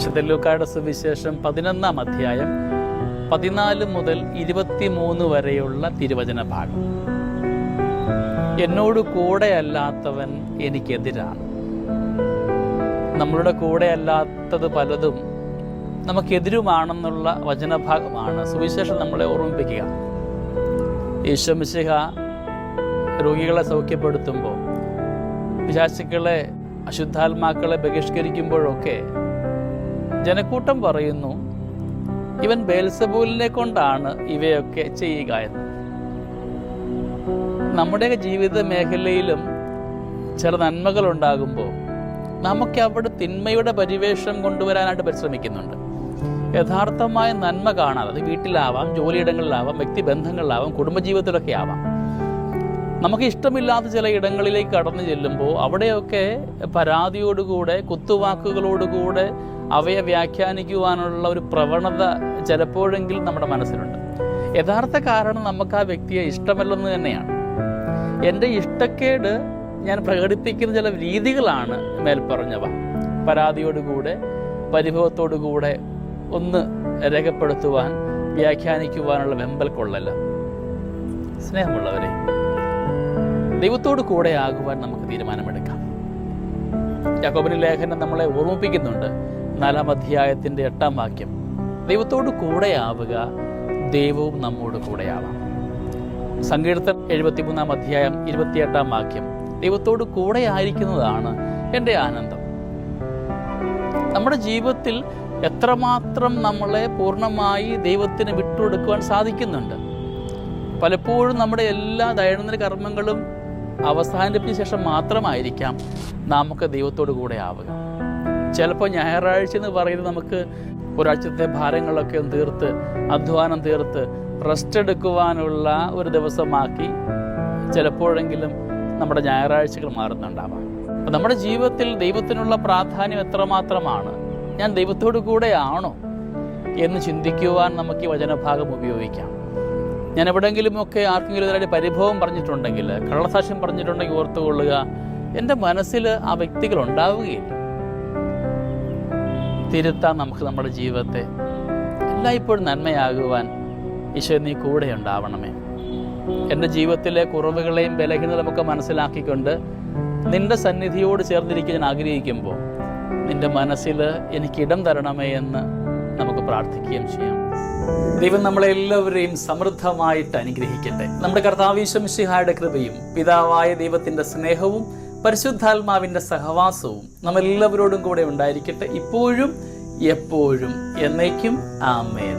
വിശുദ്ധ ലൂക്കായുടെ സുവിശേഷം 11-ാം അധ്യായം 14 മുതൽ 23 വരെയുള്ള തിരുവചന ഭാഗം. എന്നോട് കൂടെ അല്ലാത്തവൻ എനിക്കെതിരാണ്. നമ്മളുടെ കൂടെ അല്ലാത്തത് പലതും നമുക്കെതിരുമാണെന്നുള്ള വചനഭാഗമാണ് സുവിശേഷം നമ്മളെ ഓർമ്മിപ്പിക്കുക. ഈശോ മിശിഹ രോഗികളെ സൗഖ്യപ്പെടുത്തുമ്പോൾ, പിശാചുക്കളെ അശുദ്ധാത്മാക്കളെ ബഹിഷ്കരിക്കുമ്പോഴൊക്കെ ജനക്കൂട്ടം പറയുന്നു, ഇവൻ ബേൽസബൂലിനെ കൊണ്ടാണ് ഇവയൊക്കെ ചെയ്യുക എന്ന്. നമ്മുടെ ജീവിത മേഖലയിലും ചില നന്മകൾ ഉണ്ടാകുമ്പോൾ നമുക്ക് അവിടെ തിന്മയുടെ പരിവേഷം കൊണ്ടുവരാനായിട്ട് പരിശ്രമിക്കുന്നുണ്ട്. യഥാർത്ഥമായ നന്മ കാണാതെ, അത് വീട്ടിലാവാം, ജോലിയിടങ്ങളിലാവാം, വ്യക്തിബന്ധങ്ങളിലാവാം, കുടുംബജീവിതത്തിലൊക്കെ ആവാം. നമുക്ക് ഇഷ്ടമില്ലാത്ത ചില ഇടങ്ങളിലേക്ക് കടന്നു ചെല്ലുമ്പോൾ അവിടെയൊക്കെ പരാതിയോടുകൂടെ, കുത്തുവാക്കുകളോടുകൂടെ അവയെ വ്യാഖ്യാനിക്കുവാനുള്ള ഒരു പ്രവണത ചിലപ്പോഴെങ്കിലും നമ്മുടെ മനസ്സിലുണ്ട്. യഥാർത്ഥ കാരണം നമുക്ക് ആ വ്യക്തിയെ ഇഷ്ടമല്ലെന്ന് തന്നെയാണ്. എൻ്റെ ഇഷ്ടക്കേട് ഞാൻ പ്രകടിപ്പിക്കുന്ന ചില രീതികളാണ് മേൽപ്പറഞ്ഞവ. പരാതിയോടുകൂടെ, പരിഭവത്തോടുകൂടെ ഒന്ന് രേഖപ്പെടുത്തുവാൻ, വ്യാഖ്യാനിക്കുവാനുള്ള വെമ്പൽ കൊള്ളല്ല. സ്നേഹമുള്ളവരെ, ദൈവത്തോട് കൂടെ ആകുവാൻ നമുക്ക് തീരുമാനമെടുക്കാം. യാക്കോബിന്റെ ലേഖനം നമ്മളെ ഓർമ്മിപ്പിക്കുന്നുണ്ട്. 4-ാം അധ്യായത്തിന്റെ 8-ാം വാക്യം, ദൈവത്തോട് കൂടെയാവുക, ദൈവവും നമ്മോട് കൂടെയാവാം. സങ്കീർത്തനം 73-ാം അധ്യായം 28-ാം വാക്യം, ദൈവത്തോട് കൂടെ ആയിരിക്കുന്നതാണ് എൻ്റെ ആനന്ദം. നമ്മുടെ ജീവിതത്തിൽ എത്രമാത്രം നമ്മളെ പൂർണ്ണമായി ദൈവത്തിന് വിട്ടുകൊടുക്കുവാൻ സാധിക്കുന്നുണ്ട്. പലപ്പോഴും നമ്മുടെ എല്ലാ ദൈനംദിന കർമ്മങ്ങളും അവസാനിപ്പിച്ച ശേഷം മാത്രമായിരിക്കാം നമുക്ക് ദൈവത്തോട് കൂടെ ആവുക. ചിലപ്പോൾ ഞായറാഴ്ച എന്ന് പറയുന്നത് നമുക്ക് ഒരാഴ്ചത്തെ ഭാരങ്ങളൊക്കെ ഒന്ന് തീർത്ത്, അധ്വാനം തീർത്ത് റെസ്റ്റ് എടുക്കുവാനുള്ള ഒരു ദിവസമാക്കി ചിലപ്പോഴെങ്കിലും നമ്മുടെ ഞായറാഴ്ചകൾ മാറുന്നുണ്ടാവാം. അപ്പം നമ്മുടെ ജീവിതത്തിൽ ദൈവത്തിനുള്ള പ്രാധാന്യം എത്രമാത്രമാണ്, ഞാൻ ദൈവത്തോടു കൂടെയാണോ എന്ന് ചിന്തിക്കുവാൻ നമുക്ക് ഈ വചനഭാഗം ഉപയോഗിക്കാം. ഞാൻ എവിടെയെങ്കിലുമൊക്കെ ആർക്കെങ്കിലും ഇതിനായിട്ട് പരിഭവം പറഞ്ഞിട്ടുണ്ടെങ്കിൽ, കള്ളസാക്ഷ്യം പറഞ്ഞിട്ടുണ്ടെങ്കിൽ ഓർത്തുകൊള്ളുക, എൻ്റെ മനസ്സിൽ ആ വ്യക്തികൾ ഉണ്ടാവുകയില്ല. തിരുത്താൻ നമുക്ക് നമ്മുടെ ജീവിതത്തെ എല്ലായ്പ്പോഴും നന്മയാകുവാൻ ഈശോ നീ കൂടെ ഉണ്ടാവണമേ. എൻ്റെ ജീവിതത്തിലെ കുറവുകളെയും ബലഹീനതയുമൊക്കെ മനസ്സിലാക്കിക്കൊണ്ട് നിൻ്റെ സന്നിധിയോട് ചേർന്നിരിക്കാൻ ഞാൻ ആഗ്രഹിക്കുമ്പോൾ നിൻ്റെ മനസ്സിൽ എനിക്ക് ഇടം തരണമേ എന്ന് നമുക്ക് പ്രാർത്ഥിക്കുകയും ചെയ്യാം. ദൈവം നമ്മളെല്ലാവരെയും സമൃദ്ധമായിട്ട് അനുഗ്രഹിക്കട്ടെ. നമ്മുടെ കർത്താവ് ഈശോ മിശിഹായുടെ കൃപയും പിതാവായ ദൈവത്തിൻ്റെ സ്നേഹവും പരിശുദ്ധാത്മാവിൻ്റെ സഹവാസവും നമ്മളെല്ലാവരോടും കൂടെ ഉണ്ടായിരിക്കട്ടെ, ഇപ്പോഴും എപ്പോഴും എന്നേക്കും. ആമേൻ.